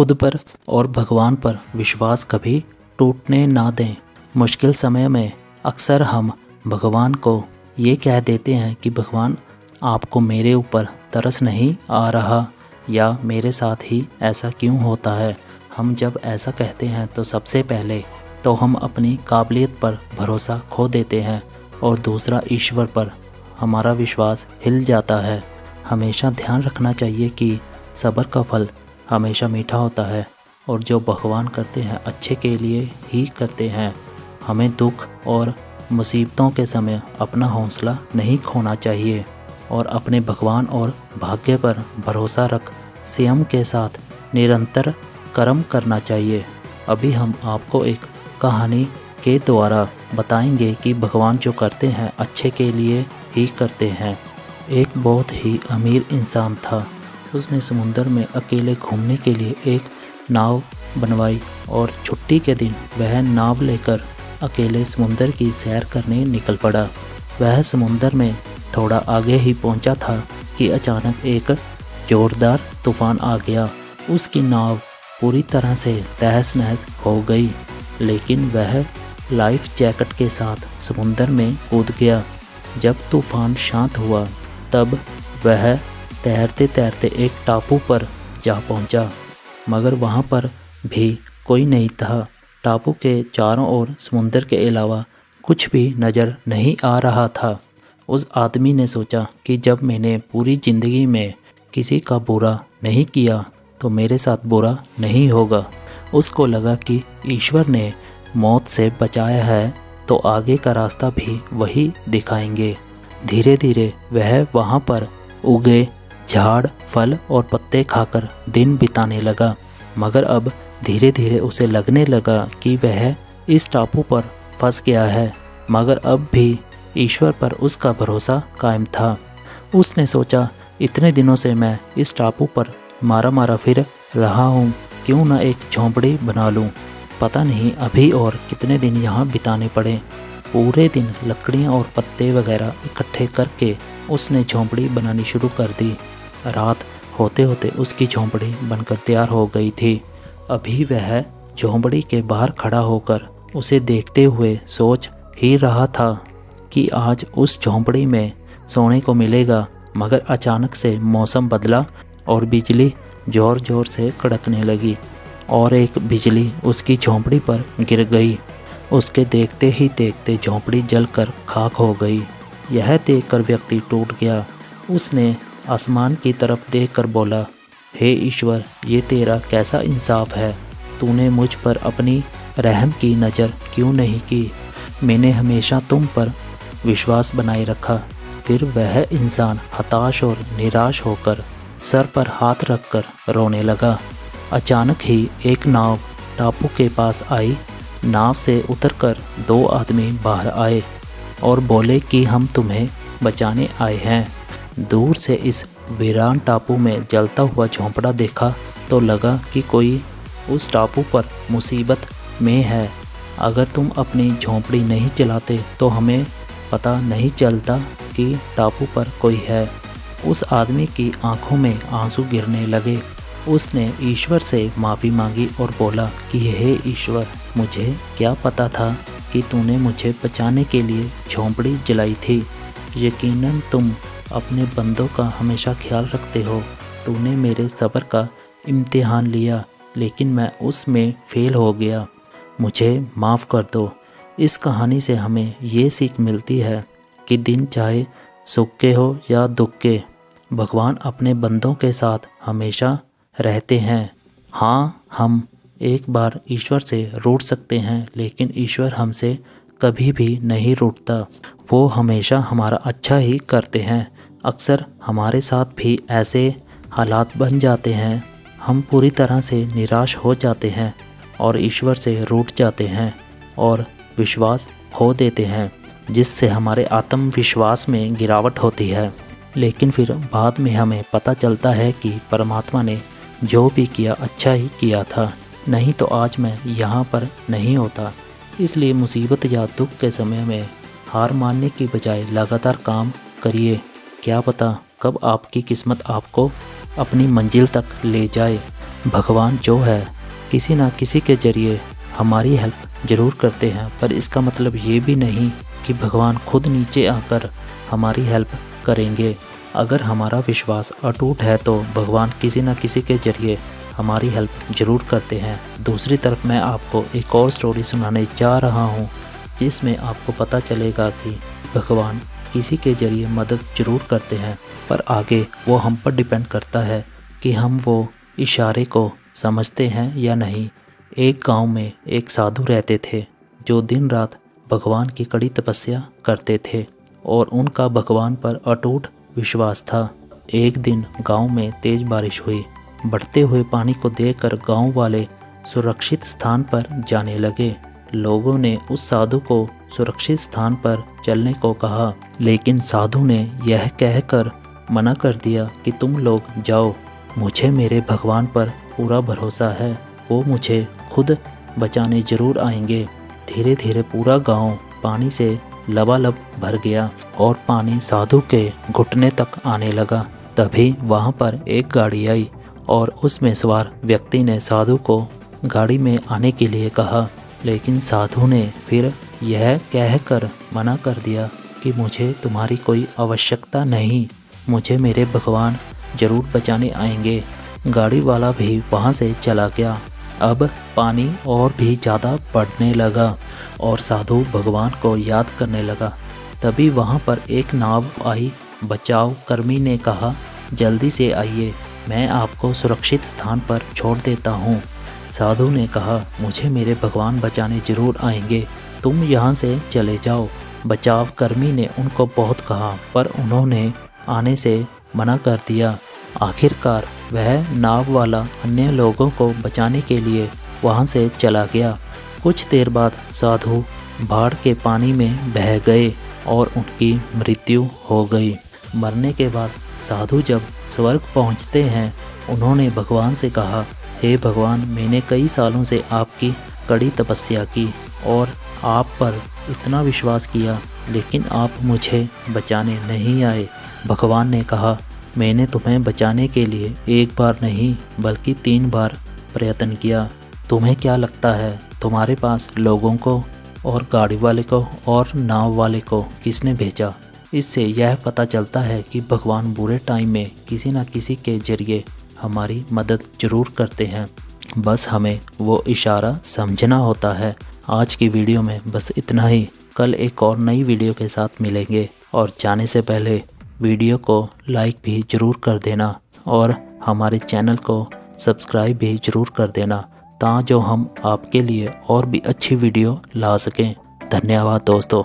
खुद पर और भगवान पर विश्वास कभी टूटने ना दें। मुश्किल समय में अक्सर हम भगवान को ये कह देते हैं कि भगवान आपको मेरे ऊपर तरस नहीं आ रहा या मेरे साथ ही ऐसा क्यों होता है। हम जब ऐसा कहते हैं तो सबसे पहले तो हम अपनी काबिलियत पर भरोसा खो देते हैं और दूसरा ईश्वर पर हमारा विश्वास हिल जाता है। हमेशा ध्यान रखना चाहिए कि सब्र का फल हमेशा मीठा होता है और जो भगवान करते हैं अच्छे के लिए ही करते हैं। हमें दुख और मुसीबतों के समय अपना हौसला नहीं खोना चाहिए और अपने भगवान और भाग्य पर भरोसा रख संयम के साथ निरंतर कर्म करना चाहिए। अभी हम आपको एक कहानी के द्वारा बताएंगे कि भगवान जो करते हैं अच्छे के लिए ही करते हैं। एक बहुत ही अमीर इंसान था। उसने समुद्र में अकेले घूमने के लिए एक नाव बनवाई और छुट्टी के दिन वह नाव लेकर अकेले समुद्र की सैर करने निकल पड़ा। वह समुद्र में थोड़ा आगे ही पहुंचा था कि अचानक एक जोरदार तूफान आ गया। उसकी नाव पूरी तरह से तहस नहस हो गई, लेकिन वह लाइफ जैकेट के साथ समुद्र में कूद गया। जब तूफान शांत हुआ तब वह तैरते तैरते एक टापू पर जा पहुंचा, मगर वहां पर भी कोई नहीं था। टापू के चारों ओर समुद्र के अलावा कुछ भी नज़र नहीं आ रहा था। उस आदमी ने सोचा कि जब मैंने पूरी ज़िंदगी में किसी का बुरा नहीं किया तो मेरे साथ बुरा नहीं होगा। उसको लगा कि ईश्वर ने मौत से बचाया है तो आगे का रास्ता भी वही दिखाएंगे। धीरे धीरे वह वहाँ पर उगे झाड़ फल और पत्ते खाकर दिन बिताने लगा, मगर अब धीरे धीरे उसे लगने लगा कि वह इस टापू पर फंस गया है, मगर अब भी ईश्वर पर उसका भरोसा कायम था। उसने सोचा इतने दिनों से मैं इस टापू पर मारा मारा फिर रहा हूँ, क्यों ना एक झोंपड़ी बना लूँ। पता नहीं अभी और कितने दिन यहाँ बिताने पड़े। पूरे दिन लकड़ियाँ और पत्ते वगैरह इकट्ठे करके उसने झोंपड़ी बनानी शुरू कर दी। रात होते होते उसकी झोंपड़ी बनकर तैयार हो गई थी। अभी वह झोंपड़ी के बाहर खड़ा होकर उसे देखते हुए सोच ही रहा था कि आज उस झोंपड़ी में सोने को मिलेगा, मगर अचानक से मौसम बदला और बिजली ज़ोर ज़ोर से कड़कने लगी और एक बिजली उसकी झोंपड़ी पर गिर गई। उसके देखते ही देखते झोंपड़ी जलकर खाक हो गई। यह देखकर व्यक्ति टूट गया। उसने आसमान की तरफ देखकर बोला, हे ईश्वर, ये तेरा कैसा इंसाफ है। तूने मुझ पर अपनी रहम की नज़र क्यों नहीं की। मैंने हमेशा तुम पर विश्वास बनाए रखा। फिर वह इंसान हताश और निराश होकर सर पर हाथ रखकर रोने लगा। अचानक ही एक नाव टापू के पास आई। नाव से उतरकर दो आदमी बाहर आए और बोले कि हम तुम्हें बचाने आए हैं। दूर से इस वीरान टापू में जलता हुआ झोंपड़ा देखा तो लगा कि कोई उस टापू पर मुसीबत में है। अगर तुम अपनी झोंपड़ी नहीं जलाते तो हमें पता नहीं चलता कि टापू पर कोई है। उस आदमी की आंखों में आंसू गिरने लगे। उसने ईश्वर से माफ़ी मांगी और बोला कि हे ईश्वर, मुझे क्या पता था कि तूने मुझे बचाने के लिए झोंपड़ी जलाई थी। यकीनन तुम अपने बंदों का हमेशा ख्याल रखते हो। तूने मेरे सब्र का इम्तिहान लिया, लेकिन मैं उसमें फ़ेल हो गया। मुझे माफ़ कर दो। इस कहानी से हमें ये सीख मिलती है कि दिन चाहे सुख के हो या दुख के, भगवान अपने बंदों के साथ हमेशा रहते हैं। हाँ, हम एक बार ईश्वर से रूठ सकते हैं, लेकिन ईश्वर हमसे कभी भी नहीं रूठता। वो हमेशा हमारा अच्छा ही करते हैं। अक्सर हमारे साथ भी ऐसे हालात बन जाते हैं। हम पूरी तरह से निराश हो जाते हैं और ईश्वर से रूठ जाते हैं और विश्वास खो देते हैं, जिससे हमारे आत्मविश्वास में गिरावट होती है। लेकिन फिर बाद में हमें पता चलता है कि परमात्मा ने जो भी किया अच्छा ही किया था, नहीं तो आज मैं यहाँ पर नहीं होता। इसलिए मुसीबत या दुख के समय में हार मानने की बजाय लगातार काम करिए। क्या पता कब आपकी किस्मत आपको अपनी मंजिल तक ले जाए। भगवान जो है किसी ना किसी के ज़रिए हमारी हेल्प ज़रूर करते हैं, पर इसका मतलब ये भी नहीं कि भगवान खुद नीचे आकर हमारी हेल्प करेंगे। अगर हमारा विश्वास अटूट है तो भगवान किसी न किसी के ज़रिए हमारी हेल्प ज़रूर करते हैं। दूसरी तरफ मैं आपको एक और स्टोरी सुनाने जा रहा हूँ जिसमें आपको पता चलेगा कि भगवान किसी के ज़रिए मदद ज़रूर करते हैं, पर आगे वो हम पर डिपेंड करता है कि हम वो इशारे को समझते हैं या नहीं। एक गांव में एक साधु रहते थे जो दिन रात भगवान की कड़ी तपस्या करते थे और उनका भगवान पर अटूट विश्वास था। एक दिन गांव में तेज बारिश हुई। बढ़ते हुए पानी को देखकर गांव वाले सुरक्षित स्थान पर जाने लगे। लोगों ने उस साधु को सुरक्षित स्थान पर चलने को कहा, लेकिन साधु ने यह कहकर मना कर दिया कि तुम लोग जाओ, मुझे मेरे भगवान पर पूरा भरोसा है, वो मुझे खुद बचाने ज़रूर आएंगे। धीरे धीरे पूरा गांव पानी से लबालब भर गया और पानी साधु के घुटने तक आने लगा। तभी वहां पर एक गाड़ी आई और उसमें सवार व्यक्ति ने साधु को गाड़ी में आने के लिए कहा, लेकिन साधु ने फिर यह कहकर मना कर दिया कि मुझे तुम्हारी कोई आवश्यकता नहीं, मुझे मेरे भगवान ज़रूर बचाने आएंगे। गाड़ी वाला भी वहाँ से चला गया। अब पानी और भी ज़्यादा बढ़ने लगा और साधु भगवान को याद करने लगा। तभी वहाँ पर एक नाव आई। बचाव कर्मी ने कहा, जल्दी से आइए, मैं आपको सुरक्षित स्थान पर छोड़ देता हूँ। साधु ने कहा, मुझे मेरे भगवान बचाने ज़रूर आएंगे, तुम यहाँ से चले जाओ। बचाव कर्मी ने उनको बहुत कहा पर उन्होंने आने से मना कर दिया। आखिरकार वह नाव वाला अन्य लोगों को बचाने के लिए वहाँ से चला गया। कुछ देर बाद साधु बाढ़ के पानी में बह गए और उनकी मृत्यु हो गई। मरने के बाद साधु जब स्वर्ग पहुँचते हैं, उन्होंने भगवान से कहा, हे भगवान, मैंने कई सालों से आपकी कड़ी तपस्या की और आप पर इतना विश्वास किया, लेकिन आप मुझे बचाने नहीं आए। भगवान ने कहा, मैंने तुम्हें बचाने के लिए एक बार नहीं बल्कि 3 बार प्रयत्न किया। तुम्हें क्या लगता है तुम्हारे पास लोगों को और गाड़ी वाले को और नाव वाले को किसने भेजा? इससे यह पता चलता है कि भगवान बुरे टाइम में किसी न किसी के ज़रिए हमारी मदद ज़रूर करते हैं, बस हमें वो इशारा समझना होता है। आज की वीडियो में बस इतना ही। कल एक और नई वीडियो के साथ मिलेंगे और जाने से पहले वीडियो को लाइक भी ज़रूर कर देना और हमारे चैनल को सब्सक्राइब भी ज़रूर कर देना, ताकि जो हम आपके लिए और भी अच्छी वीडियो ला सकें। धन्यवाद दोस्तों।